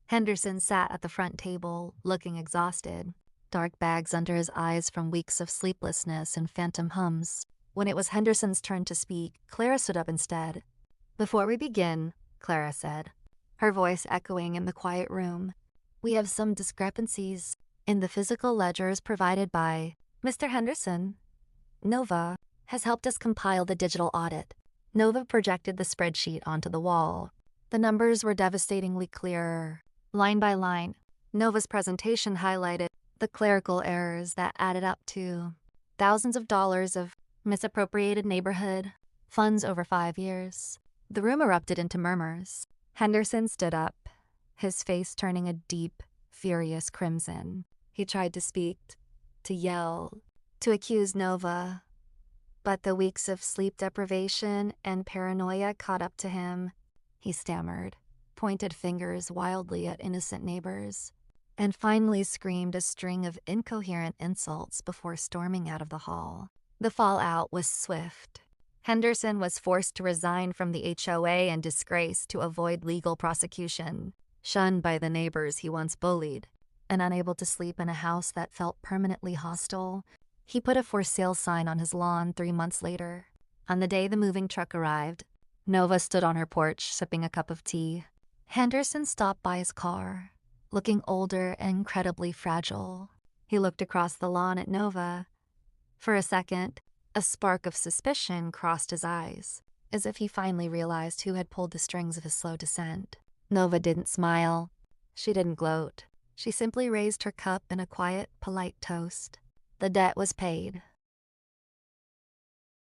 Henderson sat at the front table, looking exhausted, dark bags under his eyes from weeks of sleeplessness and phantom hums. When it was Henderson's turn to speak, Clara stood up instead. "Before we begin," Clara said, her voice echoing in the quiet room, "we have some discrepancies in the physical ledgers provided by Mr. Henderson. Nova has helped us compile the digital audit." Nova projected the spreadsheet onto the wall. The numbers were devastatingly clear, line by line. Nova's presentation highlighted the clerical errors that added up to thousands of dollars of misappropriated neighborhood funds over 5 years. The room erupted into murmurs. Henderson stood up, his face turning a deep, furious crimson. He tried to speak, to yell, to accuse Nova, but the weeks of sleep deprivation and paranoia caught up to him. He stammered, pointed fingers wildly at innocent neighbors, and finally screamed a string of incoherent insults before storming out of the hall. The fallout was swift. Henderson was forced to resign from the HOA in disgrace to avoid legal prosecution, shunned by the neighbors he once bullied, and unable to sleep in a house that felt permanently hostile. He put a for sale sign on his lawn 3 months later. On the day the moving truck arrived, Nova stood on her porch sipping a cup of tea. Henderson stopped by his car, looking older and incredibly fragile. He looked across the lawn at Nova. For a second, a spark of suspicion crossed his eyes, as if he finally realized who had pulled the strings of his slow descent. Nova didn't smile. She didn't gloat. She simply raised her cup in a quiet, polite toast. The debt was paid.